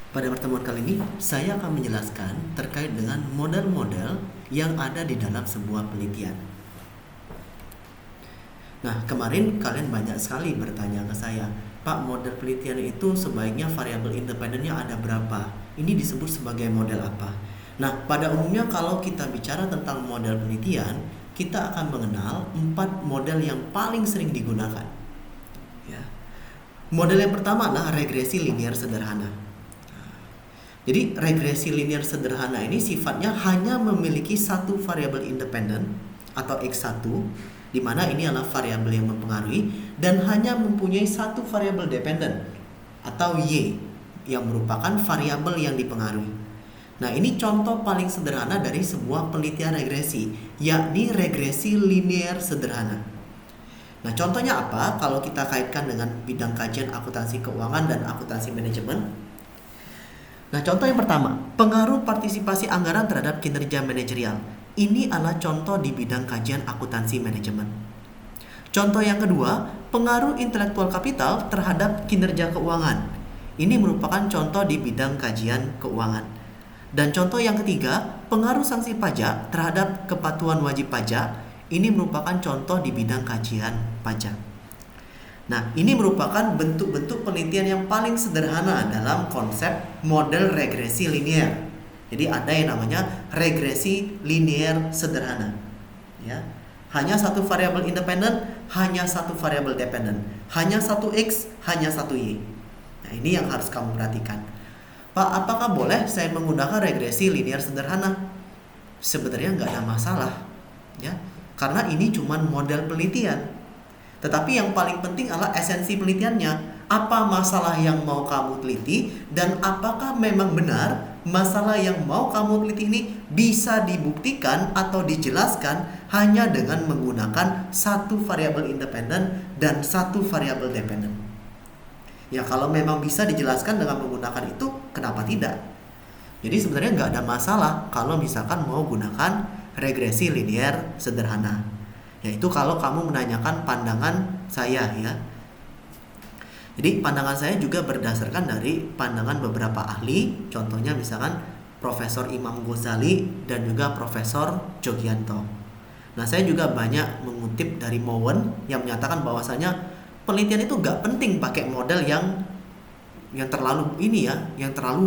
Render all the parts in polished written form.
Pada pertemuan kali ini, saya akan menjelaskan terkait dengan model-model yang ada di dalam sebuah penelitian. Nah, kemarin kalian banyak sekali bertanya ke saya, Pak, model penelitian itu sebaiknya variabel independennya ada berapa? Ini disebut sebagai model apa? Nah, pada umumnya kalau kita bicara tentang model penelitian, kita akan mengenal 4 model yang paling sering digunakan. Ya. Model yang pertama adalah regresi linear sederhana. Jadi regresi linear sederhana ini sifatnya hanya memiliki satu variabel independen atau X1, di mana ini adalah variabel yang mempengaruhi, dan hanya mempunyai satu variabel dependen atau Y yang merupakan variabel yang dipengaruhi. Nah, ini contoh paling sederhana dari sebuah penelitian regresi, yakni regresi linear sederhana. Nah, contohnya apa? Kalau kita kaitkan dengan bidang kajian akuntansi keuangan dan akuntansi manajemen. Nah, contoh yang pertama, pengaruh partisipasi anggaran terhadap kinerja manajerial. Ini adalah contoh di bidang kajian akuntansi manajemen. Contoh yang kedua, pengaruh intelektual kapital terhadap kinerja keuangan. Ini merupakan contoh di bidang kajian keuangan. Dan contoh yang ketiga, pengaruh sanksi pajak terhadap kepatuhan wajib pajak. Ini merupakan contoh di bidang kajian pajak. Nah, ini merupakan bentuk-bentuk penelitian yang paling sederhana dalam konsep model regresi linear. Jadi ada yang namanya regresi linear sederhana. Ya, hanya satu variabel independen, hanya satu variabel dependen, hanya satu X, hanya satu Y. Nah, ini yang harus kamu perhatikan. Pak, apakah boleh saya menggunakan regresi linear sederhana? Sebenarnya nggak ada masalah, ya, karena ini cuma model penelitian. Tetapi yang paling penting adalah esensi penelitiannya. Apa masalah yang mau kamu teliti, dan apakah memang benar masalah yang mau kamu teliti ini bisa dibuktikan atau dijelaskan hanya dengan menggunakan satu variabel independen dan satu variabel dependen. Ya, kalau memang bisa dijelaskan dengan menggunakan itu, kenapa tidak? Jadi sebenarnya nggak ada masalah kalau misalkan mau gunakan regresi linear sederhana. Yaitu kalau kamu menanyakan pandangan saya, ya. Jadi pandangan saya juga berdasarkan dari pandangan beberapa ahli. Contohnya misalkan Profesor Imam Ghazali dan juga Profesor Jogianto. Nah, saya juga banyak mengutip dari Mowen yang menyatakan bahwasanya penelitian itu gak penting pakai model yang terlalu yang terlalu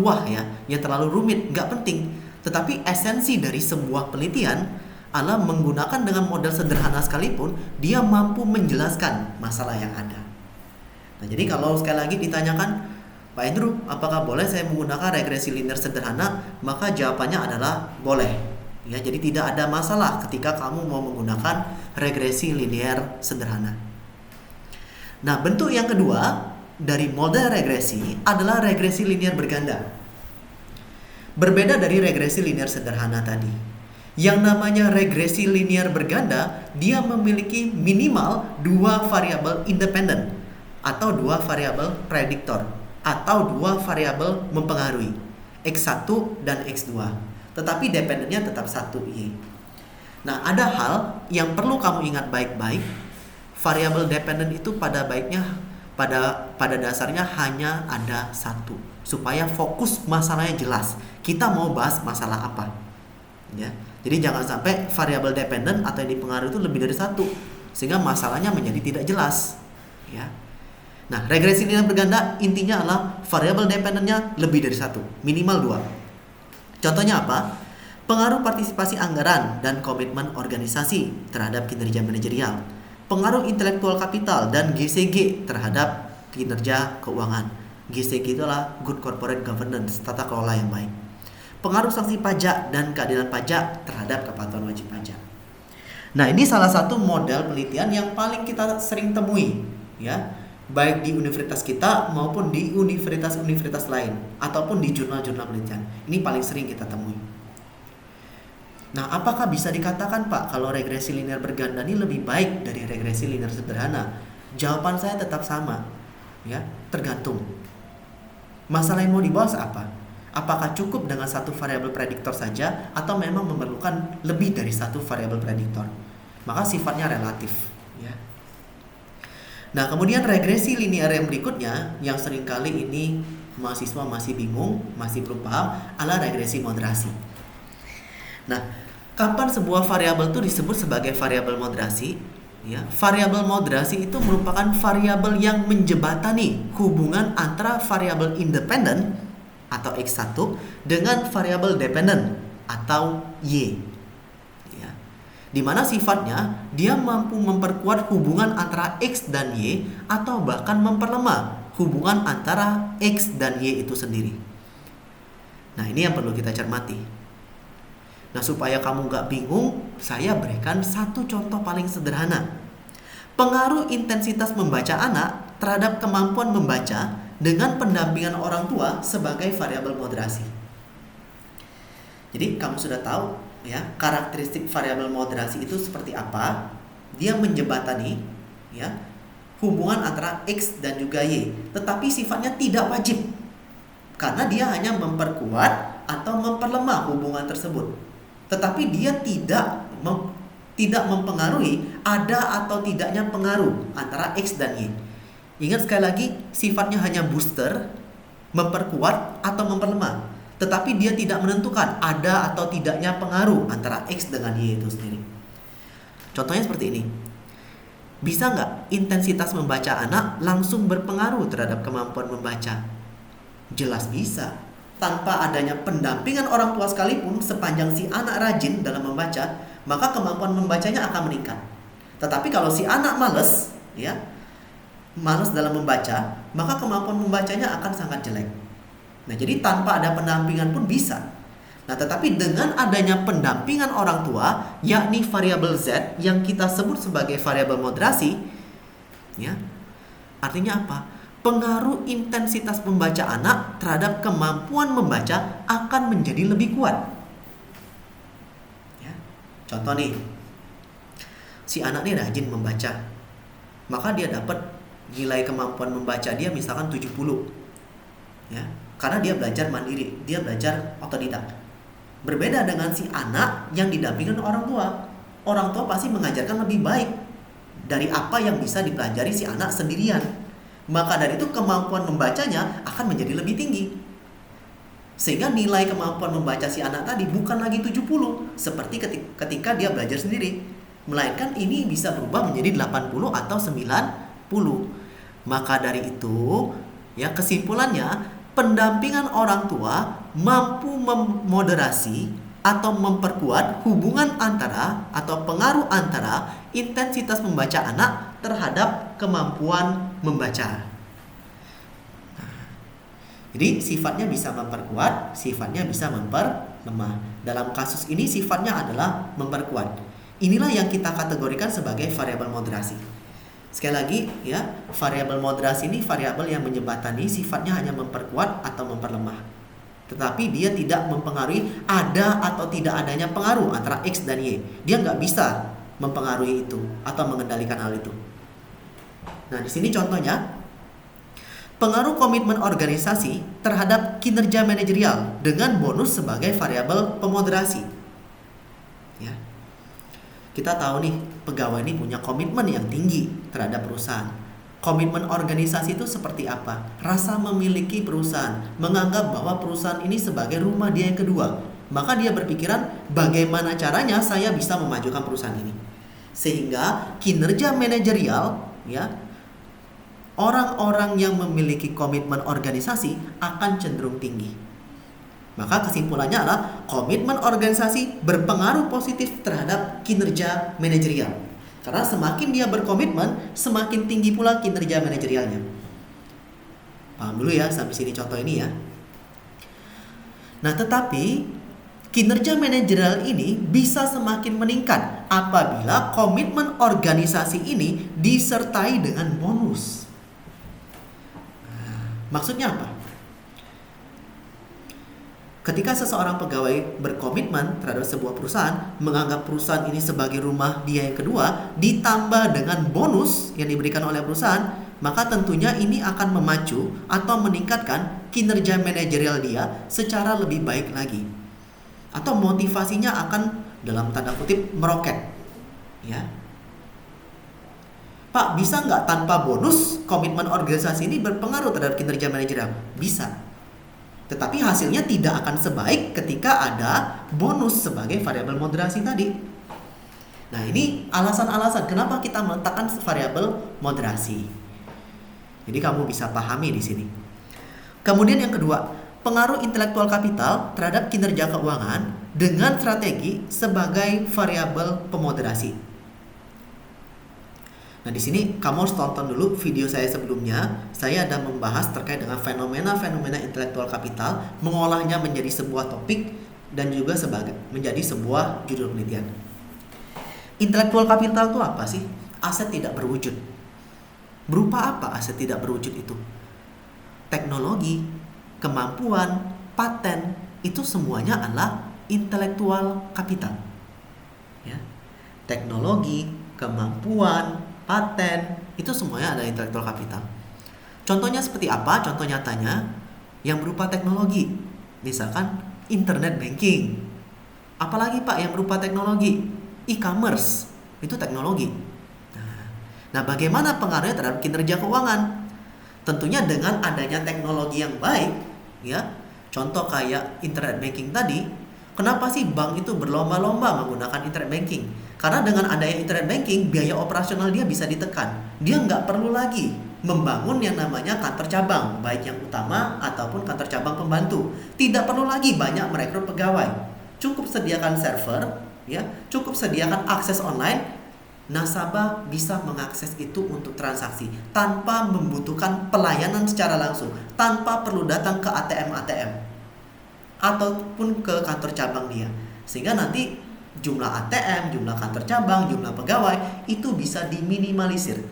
yang terlalu rumit, gak penting. Tetapi esensi dari sebuah penelitian adalah menggunakan dengan model sederhana sekalipun, dia mampu menjelaskan masalah yang ada. Nah, jadi kalau sekali lagi ditanyakan, Pak Andrew, apakah boleh saya menggunakan regresi linear sederhana? Maka jawabannya adalah boleh. Ya, jadi tidak ada masalah ketika kamu mau menggunakan regresi linear sederhana. Nah, bentuk yang kedua dari model regresi adalah regresi linear berganda. Berbeda dari regresi linear sederhana tadi. Yang namanya regresi linear berganda, dia memiliki minimal 2 variabel independen atau 2 variabel prediktor atau 2 variabel mempengaruhi, X1 dan X2. Tetapi dependennya tetap 1 Y. Nah, ada hal yang perlu kamu ingat baik-baik. Variabel dependen itu pada dasarnya hanya ada satu, supaya fokus masalahnya jelas. Kita mau bahas masalah apa? Ya. Jadi jangan sampai variabel dependen atau yang dipengaruhi itu lebih dari satu, sehingga masalahnya menjadi tidak jelas. Ya. Nah, regresi linear berganda intinya adalah variabel dependennya lebih dari satu, minimal 2. Contohnya apa? Pengaruh partisipasi anggaran dan komitmen organisasi terhadap kinerja manajerial, pengaruh intelektual kapital dan GCG terhadap kinerja keuangan. GCG itu adalah Good Corporate Governance, tata kelola yang baik. Pengaruh sanksi pajak dan keadilan pajak terhadap kepatuhan wajib pajak. Nah, ini salah satu model penelitian yang paling kita sering temui, ya, baik di universitas kita maupun di universitas-universitas lain ataupun di jurnal-jurnal penelitian. Ini paling sering kita temui. Nah, apakah bisa dikatakan, Pak, kalau regresi linear berganda ini lebih baik dari regresi linear sederhana? Jawaban saya tetap sama, ya, tergantung. Masalah yang mau dibahas apa? Apakah cukup dengan satu variabel prediktor saja atau memang memerlukan lebih dari satu variabel prediktor? Maka sifatnya relatif, ya. Nah, kemudian regresi linear yang berikutnya yang seringkali ini mahasiswa masih bingung, masih belum paham, adalah regresi moderasi. Nah, kapan sebuah variabel itu disebut sebagai variabel moderasi? Ya, variabel moderasi itu merupakan variabel yang menjembatani hubungan antara variabel independen atau X1 dengan variabel dependen atau Y. Ya. Di mana sifatnya dia mampu memperkuat hubungan antara X dan Y atau bahkan memperlemah hubungan antara X dan Y itu sendiri. Nah, ini yang perlu kita cermati. Nah, supaya kamu gak bingung, saya berikan satu contoh paling sederhana. Pengaruh intensitas membaca anak terhadap kemampuan membaca dengan pendampingan orang tua sebagai variabel moderasi. Jadi, kamu sudah tahu ya, karakteristik variabel moderasi itu seperti apa? Dia menjembatani ya, hubungan antara X dan juga Y, tetapi sifatnya tidak wajib. Karena dia hanya memperkuat atau memperlemah hubungan tersebut. Tetapi dia tidak mempengaruhi ada atau tidaknya pengaruh antara X dan Y. Ingat sekali lagi, sifatnya hanya booster, memperkuat atau memperlemah. Tetapi dia tidak menentukan ada atau tidaknya pengaruh antara X dengan Y itu sendiri. Contohnya seperti ini. Bisa nggak intensitas membaca anak langsung berpengaruh terhadap kemampuan membaca? Jelas bisa. Tanpa adanya pendampingan orang tua sekalipun, sepanjang si anak rajin dalam membaca, maka kemampuan membacanya akan meningkat. Tetapi kalau si anak malas dalam membaca, maka kemampuan membacanya akan sangat jelek. Nah, jadi tanpa ada pendampingan pun bisa. Nah, tetapi dengan adanya pendampingan orang tua, yakni variabel Z yang kita sebut sebagai variabel moderasi, ya, artinya apa? Pengaruh intensitas membaca anak terhadap kemampuan membaca akan menjadi lebih kuat. Ya. Contoh nih, si anak ini rajin membaca, maka dia dapat nilai kemampuan membaca dia misalkan 70. Ya, karena dia belajar mandiri, dia belajar otodidak. Berbeda dengan si anak yang didampingi orang tua. Orang tua pasti mengajarkan lebih baik dari apa yang bisa dipelajari si anak sendirian. Maka dari itu kemampuan membacanya akan menjadi lebih tinggi. Sehingga nilai kemampuan membaca si anak tadi bukan lagi 70 seperti ketika dia belajar sendiri, melainkan ini bisa berubah menjadi 80 atau 90. Maka dari itu, ya, kesimpulannya pendampingan orang tua mampu memoderasi atau memperkuat hubungan antara atau pengaruh antara intensitas membaca anak terhadap kemampuan membaca. Jadi sifatnya bisa memperkuat, sifatnya bisa memperlemah. Dalam kasus ini sifatnya adalah memperkuat. Inilah yang kita kategorikan sebagai variabel moderasi. Sekali lagi ya, variabel moderasi ini variabel yang menjembatani sifatnya hanya memperkuat atau memperlemah. Tetapi dia tidak mempengaruhi ada atau tidak adanya pengaruh antara X dan Y. Dia nggak bisa mempengaruhi itu atau mengendalikan hal itu. Nah, di sini contohnya pengaruh komitmen organisasi terhadap kinerja manajerial dengan bonus sebagai variabel pemoderasi. Ya. Kita tahu nih, pegawai ini punya komitmen yang tinggi terhadap perusahaan. Komitmen organisasi itu seperti apa? Rasa memiliki perusahaan, menganggap bahwa perusahaan ini sebagai rumah dia yang kedua. Maka dia berpikiran bagaimana caranya saya bisa memajukan perusahaan ini. Sehingga kinerja manajerial, ya, orang-orang yang memiliki komitmen organisasi akan cenderung tinggi. Maka kesimpulannya adalah komitmen organisasi berpengaruh positif terhadap kinerja manajerial. Karena semakin dia berkomitmen, semakin tinggi pula kinerja manajerialnya. Paham dulu ya sampai sini contoh ini ya. Nah, tetapi kinerja manajerial ini bisa semakin meningkat apabila komitmen organisasi ini disertai dengan bonus. Maksudnya apa? Ketika seseorang pegawai berkomitmen terhadap sebuah perusahaan, menganggap perusahaan ini sebagai rumah dia yang kedua, ditambah dengan bonus yang diberikan oleh perusahaan, maka tentunya ini akan memacu atau meningkatkan kinerja manajerial dia secara lebih baik lagi. Atau motivasinya akan dalam tanda kutip meroket. Ya. Pak, bisa nggak tanpa bonus komitmen organisasi ini berpengaruh terhadap kinerja manajer? Bisa. Tetapi hasilnya tidak akan sebaik ketika ada bonus sebagai variabel moderasi tadi. Nah, ini alasan-alasan kenapa kita meletakkan variabel moderasi. Jadi kamu bisa pahami di sini. Kemudian yang kedua, pengaruh intelektual kapital terhadap kinerja keuangan dengan strategi sebagai variabel pemoderasi. Nah, di sini kamu harus tonton dulu video saya sebelumnya. Saya ada membahas terkait dengan fenomena-fenomena intelektual kapital, mengolahnya menjadi sebuah topik dan juga menjadi sebuah judul penelitian. Intelektual kapital itu apa sih? Aset tidak berwujud. Berupa apa aset tidak berwujud itu? Teknologi, kemampuan, paten, itu semuanya adalah intelektual kapital. Ya. Teknologi, kemampuan, paten, itu semuanya ada intelektual kapital. Contohnya seperti apa? Contoh nyatanya yang berupa teknologi. Misalkan internet banking. Apalagi Pak yang berupa teknologi? E-commerce, itu teknologi. Nah, bagaimana pengaruhnya terhadap kinerja keuangan? Tentunya dengan adanya teknologi yang baik, ya. Contoh kayak internet banking tadi, kenapa sih bank itu berlomba-lomba menggunakan internet banking? Karena dengan adanya internet banking, biaya operasional dia bisa ditekan. Dia nggak perlu lagi membangun yang namanya kantor cabang, baik yang utama ataupun kantor cabang pembantu. Tidak perlu lagi banyak merekrut pegawai. Cukup sediakan server, ya, cukup sediakan akses online. Nasabah bisa mengakses itu untuk transaksi tanpa membutuhkan pelayanan secara langsung, tanpa perlu datang ke ATM ataupun ke kantor cabang dia. Sehingga nanti jumlah ATM, jumlah kantor cabang, jumlah pegawai itu bisa diminimalisir.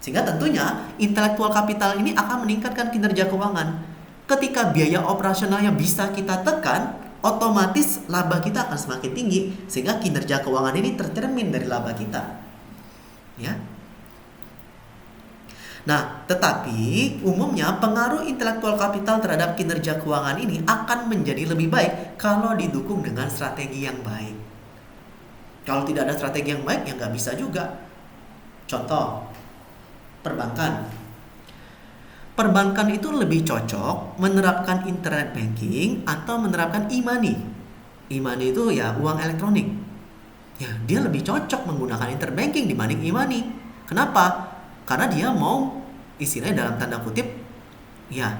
Sehingga tentunya intelektual kapital ini akan meningkatkan kinerja keuangan. Ketika biaya operasionalnya bisa kita tekan, otomatis laba kita akan semakin tinggi, sehingga kinerja keuangan ini tercermin dari laba kita. Ya. Nah, tetapi umumnya pengaruh intelektual kapital terhadap kinerja keuangan ini akan menjadi lebih baik kalau didukung dengan strategi yang baik. Kalau tidak ada strategi yang baik, ya nggak bisa juga. Contoh, perbankan. Perbankan itu lebih cocok menerapkan internet banking atau menerapkan e-money. E-money itu ya uang elektronik. Ya, dia lebih cocok menggunakan internet banking dibanding e-money. Kenapa? Karena dia mau, istilahnya dalam tanda kutip, ya,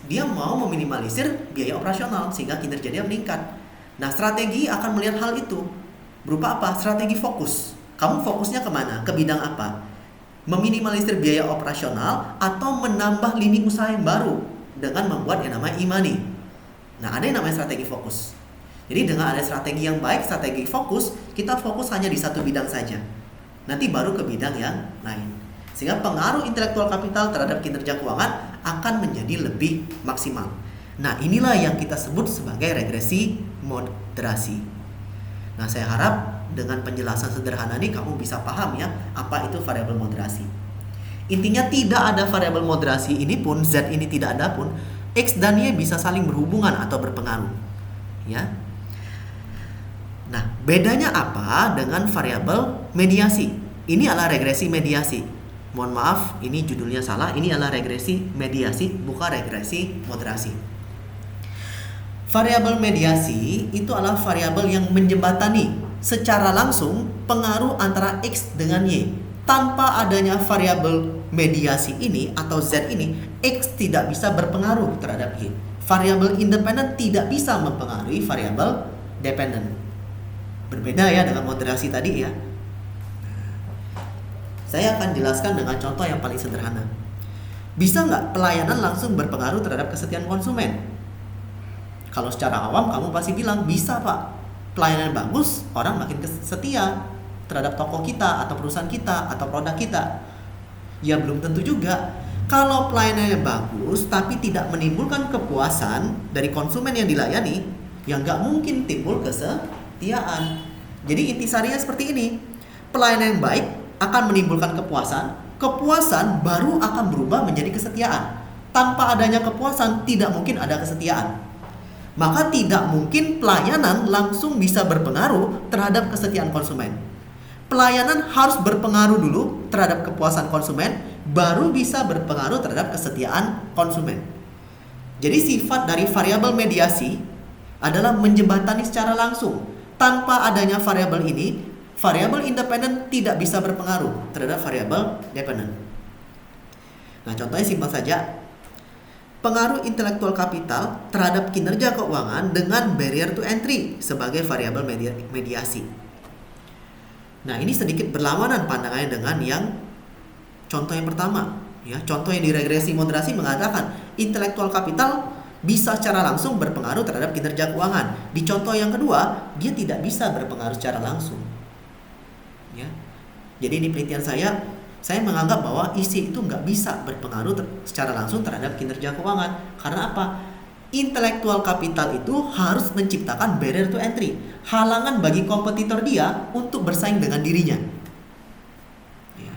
dia mau meminimalisir biaya operasional sehingga kinerja dia meningkat. Nah, strategi akan melihat hal itu. Berupa apa? Strategi fokus. Kamu fokusnya kemana? Ke bidang apa? Meminimalisir biaya operasional atau menambah lini usaha yang baru dengan membuat yang namanya e-money. Nah, ada yang namanya strategi fokus. Jadi dengan ada strategi yang baik, strategi fokus, kita fokus hanya di satu bidang saja. Nanti baru ke bidang yang lain. Sehingga pengaruh intelektual kapital terhadap kinerja keuangan akan menjadi lebih maksimal. Nah, inilah yang kita sebut sebagai regresi moderasi. Nah, saya harap dengan penjelasan sederhana ini kamu bisa paham ya apa itu variabel moderasi. Intinya tidak ada variabel moderasi ini pun, Z ini tidak ada pun, X dan Y bisa saling berhubungan atau berpengaruh. Ya. Nah, bedanya apa dengan variabel mediasi? Ini adalah regresi mediasi. Mohon maaf, ini judulnya salah. Ini adalah regresi mediasi, bukan regresi moderasi. Variabel mediasi itu adalah variabel yang menjembatani secara langsung pengaruh antara X dengan Y. Tanpa adanya variabel mediasi ini atau Z ini, X tidak bisa berpengaruh terhadap Y. Variabel independen tidak bisa mempengaruhi variabel dependen. Berbeda ya dengan moderasi tadi ya. Saya akan jelaskan dengan contoh yang paling sederhana. Bisa nggak pelayanan langsung berpengaruh terhadap kesetiaan konsumen? Kalau secara awam kamu pasti bilang bisa Pak. Pelayanan bagus, orang makin setia terhadap toko kita atau perusahaan kita atau produk kita. Ya belum tentu juga. Kalau pelayanannya bagus tapi tidak menimbulkan kepuasan dari konsumen yang dilayani, ya nggak mungkin timbul kesetiaan. Jadi intisarinya seperti ini. Pelayanan yang baik akan menimbulkan kepuasan. Kepuasan baru akan berubah menjadi kesetiaan. Tanpa adanya kepuasan tidak mungkin ada kesetiaan. Maka tidak mungkin pelayanan langsung bisa berpengaruh terhadap kesetiaan konsumen. Pelayanan harus berpengaruh dulu terhadap kepuasan konsumen, baru bisa berpengaruh terhadap kesetiaan konsumen. Jadi sifat dari variabel mediasi adalah menjembatani secara langsung. Tanpa adanya variabel ini, variabel independen tidak bisa berpengaruh terhadap variabel dependent. Nah, contohnya simpel saja. Pengaruh intelektual kapital terhadap kinerja keuangan dengan barrier to entry sebagai variabel mediasi. Nah, ini sedikit berlawanan pandangannya dengan yang contoh yang pertama. Ya, contoh yang di regresi moderasi mengatakan intelektual kapital bisa secara langsung berpengaruh terhadap kinerja keuangan. Di contoh yang kedua, dia tidak bisa berpengaruh secara langsung. Ya, jadi ini penelitian saya menganggap bahwa isi itu nggak bisa berpengaruh secara langsung terhadap kinerja keuangan. Karena apa? Intelektual kapital itu harus menciptakan barrier to entry, halangan bagi kompetitor dia untuk bersaing dengan dirinya. Ya.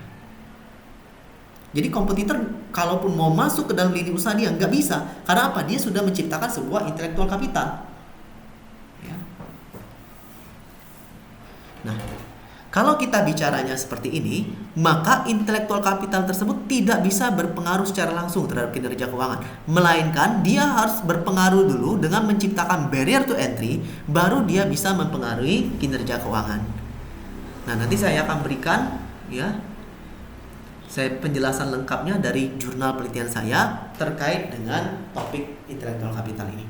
Jadi kompetitor kalaupun mau masuk ke dalam lini usaha dia nggak bisa. Karena apa? Dia sudah menciptakan sebuah intelektual kapital. Ya. Nah, kalau kita bicaranya seperti ini, maka intelektual kapital tersebut tidak bisa berpengaruh secara langsung terhadap kinerja keuangan. Melainkan dia harus berpengaruh dulu dengan menciptakan barrier to entry, baru dia bisa mempengaruhi kinerja keuangan. Nah, nanti saya akan berikan saya penjelasan lengkapnya dari jurnal penelitian saya terkait dengan topik intelektual kapital ini.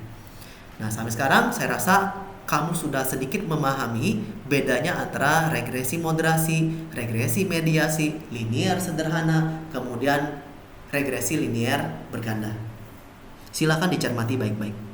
Nah, sampai sekarang saya rasa kamu sudah sedikit memahami bedanya antara regresi moderasi, regresi mediasi, linear sederhana, kemudian regresi linear berganda. Silakan dicermati baik-baik.